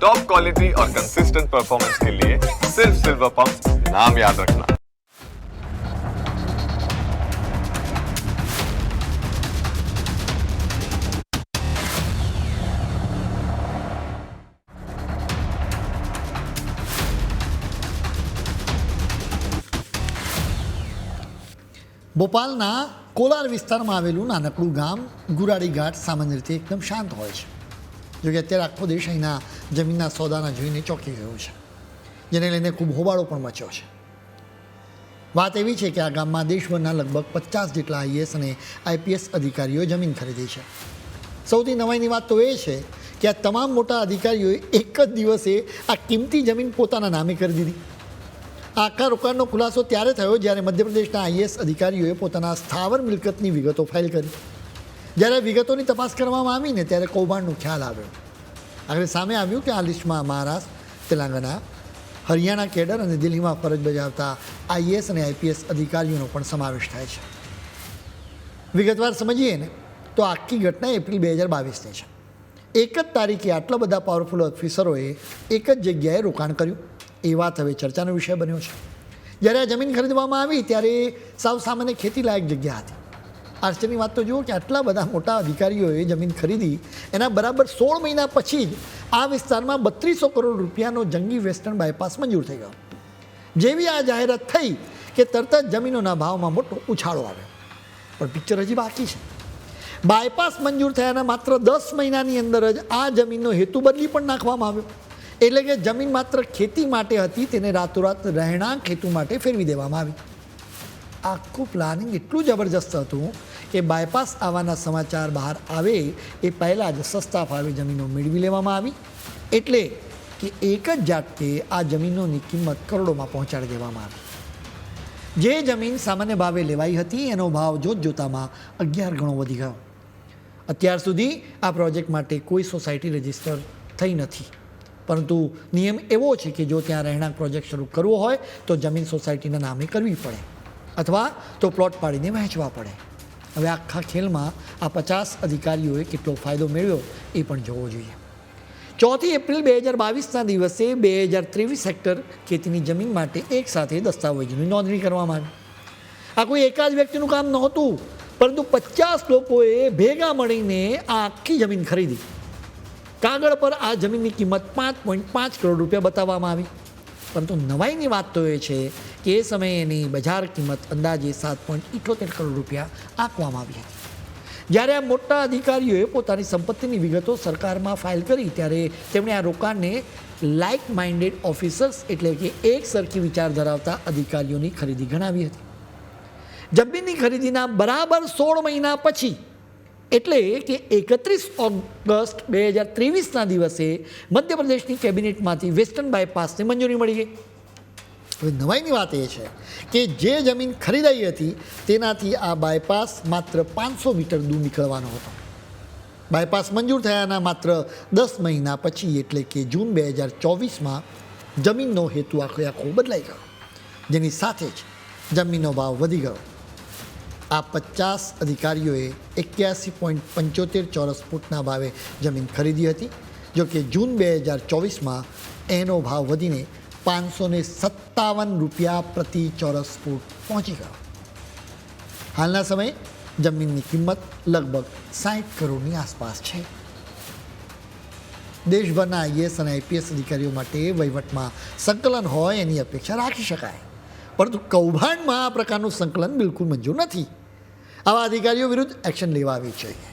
Top quality और consistent performance के लिए सिर्फ सिल्वर पंप नाम याद रखना। ભોપાલના કોલાર વિસ્તારમાં આવેલું નાનકડું ગામ ગુરાડી ઘાટ સામાન્ય રીતે એકદમ શાંત હોય છે. જોકે અત્યારે આખો દેશ અહીંના જમીનના સોદાના જોઈને ચોંકી ગયો છે, જેને લઈને ખૂબ હોબાળો પણ મચ્યો છે. વાત એવી છે કે આ ગામમાં દેશભરના લગભગ 50 જેટલા આઈએએસ અને આઈપીએસ અધિકારીઓએ જમીન ખરીદી છે. સૌથી નવાઈની વાત તો એ છે કે આ તમામ મોટા અધિકારીઓએ એક જ દિવસે આ કિંમતી જમીન પોતાના નામે કરી દીધી. આખા રોકાણનો ખુલાસો ત્યારે થયો જ્યારે મધ્યપ્રદેશના આઈએએસ અધિકારીઓએ પોતાના સ્થાવર મિલકતની વિગતો ફાઇલ કરી. જ્યારે વિગતોની તપાસ કરવામાં આવીને ત્યારે કૌભાંડનો ખ્યાલ આવ્યો. આગળ સામે આવ્યું કે આ લિસ્ટમાં મહારાષ્ટ્ર, તેલંગાણા, હરિયાણા કેડર અને દિલ્હીમાં ફરજ બજાવતા આઈએએસ અને આઈપીએસ અધિકારીઓનો પણ સમાવેશ થાય છે. વિગતવાર સમજીએ ને તો આખી ઘટના એપ્રિલ 2022ની છે. એક જ તારીખે આટલા બધા પાવરફુલ ઓફિસરોએ એક જ જગ્યાએ રોકાણ કર્યું. એ વાત હવે ચર્ચાનો વિષય બન્યો છે. જ્યારે આ જમીન ખરીદવામાં આવી ત્યારે સાવ સામાન્ય ખેતીલાયક જગ્યા હતી. આશ્ચર્યની વાત તો જુઓ કે આટલા બધા મોટા અધિકારીઓએ જમીન ખરીદી એના બરાબર 16 મહિના પછી જ આ વિસ્તારમાં 3200 કરોડ રૂપિયાનો જંગી વેસ્ટર્ન બાયપાસ મંજૂર થઈ ગયો. જેવી આ જાહેરાત થઈ કે તરત જ જમીનોના ભાવમાં મોટો ઉછાળો આવ્યો. પણ પિક્ચર હજી બાકી છે. બાયપાસ મંજૂર થયાના માત્ર 10 મહિનાની અંદર જ આ જમીનનો હેતુ બદલી પણ નાખવામાં આવ્યો. એટલે કે જમીન માત્ર ખેતી માટે હતી તેને રાતોરાત રહેણાંક હેતુ માટે ફેરવી દેવામાં આવી. આખું પ્લાનિંગ એટલું જબરજસ્ત હતું કે બાયપાસ આવવાના સમાચાર બહાર આવે એ પહેલાં જ સસ્તા ભાવે જમીનો મેળવી લેવામાં આવી. એટલે કે એક જ ઝાટકે આ જમીનોની કિંમત કરોડોમાં પહોંચાડી દેવામાં આવી. જે જમીન સામાન્ય ભાવે લેવાઈ હતી એનો ભાવ જોતજોતામાં 11 ગણો વધી ગયો. અત્યાર સુધી આ પ્રોજેક્ટ માટે કોઈ સોસાયટી રજિસ્ટર થઈ નથી, પરંતુ નિયમ એવો છે કે જો ત્યાં રહેણાંક પ્રોજેક્ટ શરૂ કરવો હોય તો જમીન સોસાયટીના નામે કરવી પડે અથવા તો પ્લોટ પાડીને વહેંચવા પડે. હવે આખા ખેલમાં આ 50 અધિકારીઓએ કેટલો ફાયદો મેળવ્યો એ પણ જોવો જોઈએ. 4 એપ્રિલ 2022ના દિવસે 2023 હેક્ટર ખેતીની જમીન માટે એકસાથે દસ્તાવેજોની નોંધણી કરવામાં આવી. આ કોઈ એકાદ વ્યક્તિનું કામ નહોતું, પરંતુ 50 લોકોએ ભેગા મળીને આ આખી જમીન ખરીદી. કાગળ પર આ જમીનની કિંમત 5.5 કરોડ રૂપિયા બતાવવામાં આવી. પરંતુ નવાઈની વાત તો એ છે કે એ સમયે એની બજાર કિંમત અંદાજે 7.78 કરોડ રૂપિયા આંકવામાં આવી હતી. જ્યારે આ મોટા અધિકારીઓએ પોતાની સંપત્તિની વિગતો સરકારમાં ફાઇલ કરી ત્યારે તેમણે આ રોકાણને લાઇક માઇન્ડેડ ઓફિસર્સ એટલે કે એક સરખી વિચાર ધરાવતા અધિકારીઓની ખરીદી ગણાવી હતી. જમીનની ખરીદીના બરાબર 16 મહિના પછી એટલે કે 31 ઓગસ્ટ 2023ના દિવસે મધ્યપ્રદેશની કેબિનેટમાંથી વેસ્ટર્ન બાયપાસને મંજૂરી મળી ગઈ. હવે નવાઈની વાત એ છે કે જે જમીન ખરીદાઈ હતી તેનાથી આ બાયપાસ માત્ર 500 મીટર દૂર નીકળવાનો હતો. બાયપાસ મંજૂર થયાના માત્ર 10 મહિના પછી એટલે કે જૂન 2024માં જમીનનો હેતુ આખો બદલાઈ ગયો, જેની સાથે જ જમીનનો ભાવ વધી ગયો. આ 50 અધિકારીઓએ 81.75 ચોરસ ફૂટના ભાવે જમીન ખરીદી હતી. જો કે જૂન 2024માં એનો ભાવ વધીને 557 રૂપિયા પ્રતિ ચોરસ ફૂટ પહોંચી ગયો. હાલના સમયે જમીનની કિંમત લગભગ 60 કરોડની આસપાસ છે. દેશભરના આઈએએસ અને આઈપીએસ અધિકારીઓ માટે વહીવટમાં સંકલન હોય એની અપેક્ષા રાખી શકાય, પરંતુ કૌભાંડમાં આ પ્રકારનું સંકલન બિલકુલ મંજૂર નથી. આવા અધિકારીઓ વિરુદ્ધ એક્શન લેવાવી જોઈએ.